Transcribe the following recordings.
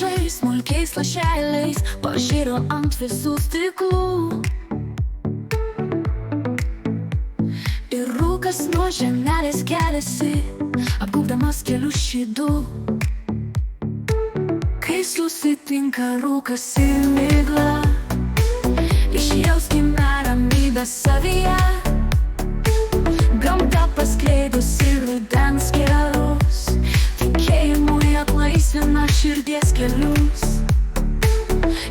mažais smulkiais lašeliais pažiro ant visų stiklų. Ir rūkas nuo žemelės keliasi, apgaubdamas kelių šydų. Kai susitinka rūkas ir migla, išjauskime ramybę savyje. Gamta paskleidusi rudens kerus, tikėjimui atlaisvina širdies kelius.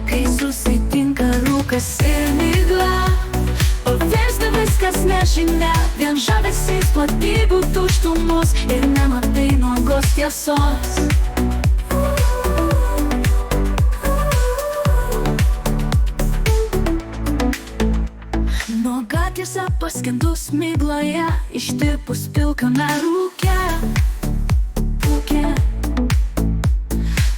Kai susitinka rūkas ir migla, pavirsta viskas nežinia, vien žavesys platybių tuštumos ir nematai nuogos tiesos. Nuoga tiesa paskendus migloje, ištirpus pilkame rūke.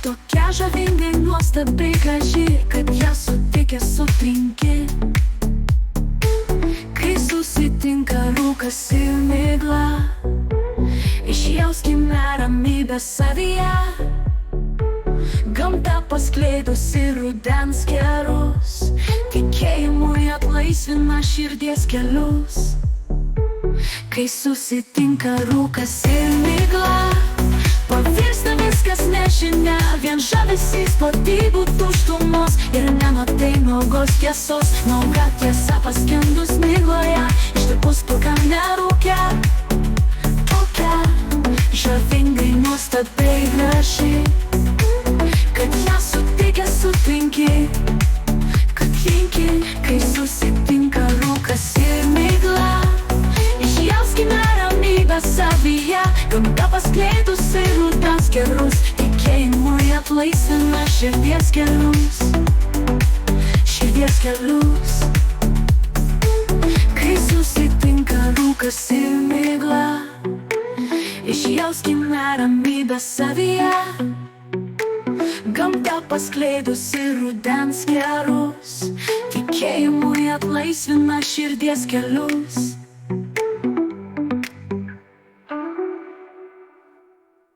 Tokia žavingai nuostabiai graži, kad ją sutikęs sutrinki. Kai susitinka rūkas ir migla, išjauskime ramybę savyje. Gamta paskleidusi rudens kerus, tikėjimui atlaisvina širdies kelius. Kai susitinka rūkas ir migla, pavirsta viskas nežinia, vien žavesys platybių tuštumos ir nematai nuogos tiesos. Nuoga tiesa paskendus migloje, ištirpus pilkame rūke. Tokia žavingai nuostabiai graži, kad ją sutikęs sutrinki. Kai susitinka rūkas ir migla, išjauskime ramybę savyje. Gamta paskleidusi rudens kerus, tikėjimui atlaisvina širdies kelius. Širdies kelius. Kai susitinka rūkas ir migla, išjauskime ramybę savyje. Gamta paskleidusi rudens kerus, tikėjimui atlaisvina širdies kelius.